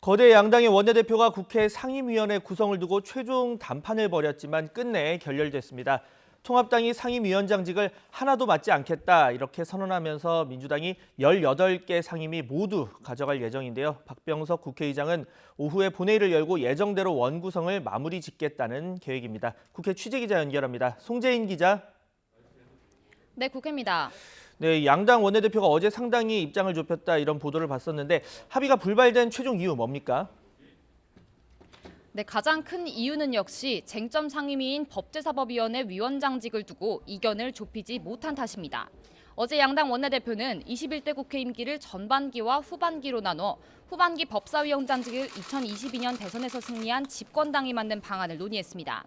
거대 양당의 원내대표가 국회 상임위원회 구성을 두고 최종 담판을 벌였지만 끝내 결렬됐습니다. 통합당이 상임위원장직을 하나도 맡지 않겠다 이렇게 선언하면서 민주당이 18개 상임위 모두 가져갈 예정인데요. 박병석 국회의장은 오후에 본회의를 열고 예정대로 원구성을 마무리 짓겠다는 계획입니다. 국회 취재기자 연결합니다. 송재인 기자. 네, 국회입니다. 네, 양당 원내대표가 어제 상당히 입장을 좁혔다 이런 보도를 봤었는데 합의가 불발된 최종 이유 뭡니까? 네, 가장 큰 이유는 역시 쟁점 상임위인 법제사법위원회 위원장직을 두고 이견을 좁히지 못한 탓입니다. 어제 양당 원내대표는 21대 국회 임기를 전반기와 후반기로 나눠 후반기 법사위원장직을 2022년 대선에서 승리한 집권당이 만든 방안을 논의했습니다.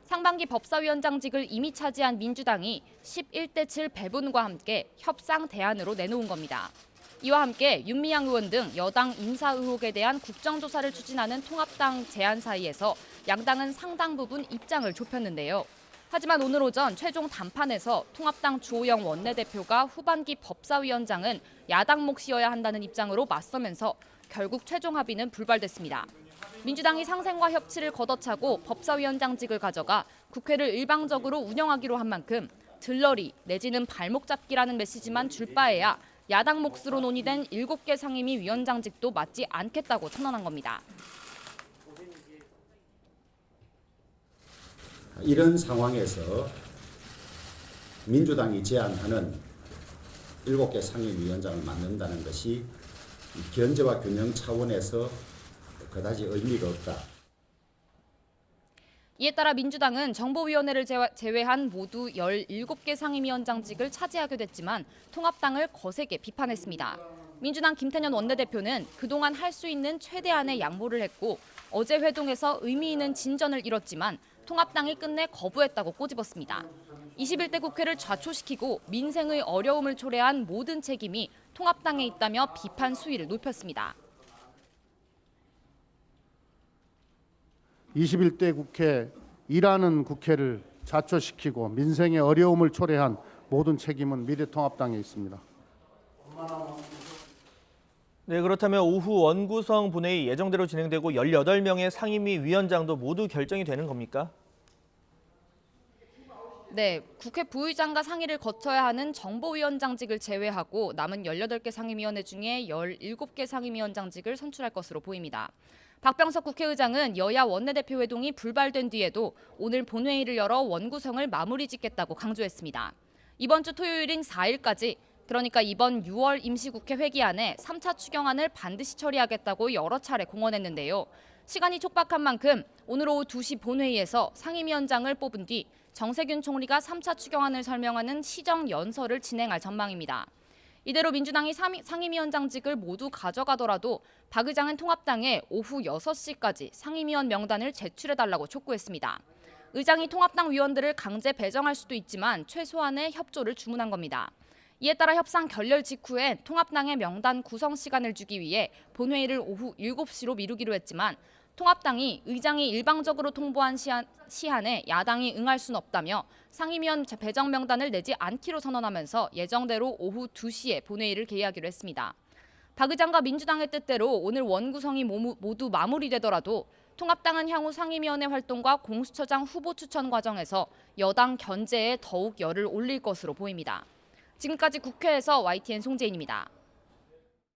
상반기 법사위원장직을 이미 차지한 민주당이 11대 7 배분과 함께 협상 대안으로 내놓은 겁니다. 이와 함께 윤미향 의원 등 여당 인사 의혹에 대한 국정조사를 추진하는 통합당 제안 사이에서 양당은 상당 부분 입장을 좁혔는데요. 하지만 오늘 오전 최종 담판에서 통합당 주호영 원내대표가 후반기 법사위원장은 야당 몫이어야 한다는 입장으로 맞서면서 결국 최종 합의는 불발됐습니다. 민주당이 상생과 협치를 걷어차고 법사위원장직을 가져가 국회를 일방적으로 운영하기로 한 만큼 들러리 내지는 발목 잡기라는 메시지만 줄 바에야 야당 몫으로 논의된 7개 상임위 위원장직도 맡지 않겠다고 선언한 겁니다. 이런 상황에서 민주당이 제안하는 7개 상임위원장을 맡는다는 것이 견제와 균형 차원에서 그다지 의미가 없다. 이에 따라 민주당은 정보위원회를 제외한 모두 17개 상임위원장직을 차지하게 됐지만 통합당을 거세게 비판했습니다. 민주당 김태년 원내대표는 그동안 할 수 있는 최대한의 양보를 했고 어제 회동에서 의미 있는 진전을 이뤘지만 통합당이 끝내 거부했다고 꼬집었습니다. 21대 국회를 좌초시키고 민생의 어려움을 초래한 모든 책임이 통합당에 있다며 비판 수위를 높였습니다. 21대 국회, 일하는 국회를 자초시키고 민생의 어려움을 초래한 모든 책임은 미래통합당에 있습니다. 네, 그렇다면 오후 원구성 본회의 예정대로 진행되고 18명의 상임위 위원장도 모두 결정이 되는 겁니까? 네, 국회 부의장과 상의를 거쳐야 하는 정보위원장직을 제외하고 남은 18개 상임위원회 중에 17개 상임위원장직을 선출할 것으로 보입니다. 박병석 국회의장은 여야 원내대표 회동이 불발된 뒤에도 오늘 본회의를 열어 원구성을 마무리 짓겠다고 강조했습니다. 이번 주 토요일인 4일까지, 그러니까 이번 6월 임시국회 회기 안에 3차 추경안을 반드시 처리하겠다고 여러 차례 공언했는데요. 시간이 촉박한 만큼 오늘 오후 2시 본회의에서 상임위원장을 뽑은 뒤 정세균 총리가 3차 추경안을 설명하는 시정연설을 진행할 전망입니다. 이대로 민주당이 상임위원장직을 모두 가져가더라도 박 의장은 통합당에 오후 6시까지 상임위원 명단을 제출해달라고 촉구했습니다. 의장이 통합당 위원들을 강제 배정할 수도 있지만 최소한의 협조를 주문한 겁니다. 이에 따라 협상 결렬 직후에 통합당의 명단 구성 시간을 주기 위해 본회의를 오후 7시로 미루기로 했지만 통합당이 의장이 일방적으로 통보한 시한에 야당이 응할 수는 없다며 상임위원 배정 명단을 내지 않기로 선언하면서 예정대로 오후 2시에 본회의를 개의하기로 했습니다. 박 의장과 민주당의 뜻대로 오늘 원구성이 모두 마무리되더라도 통합당은 향후 상임위원회 활동과 공수처장 후보 추천 과정에서 여당 견제에 더욱 열을 올릴 것으로 보입니다. 지금까지 국회에서 YTN 송재인입니다.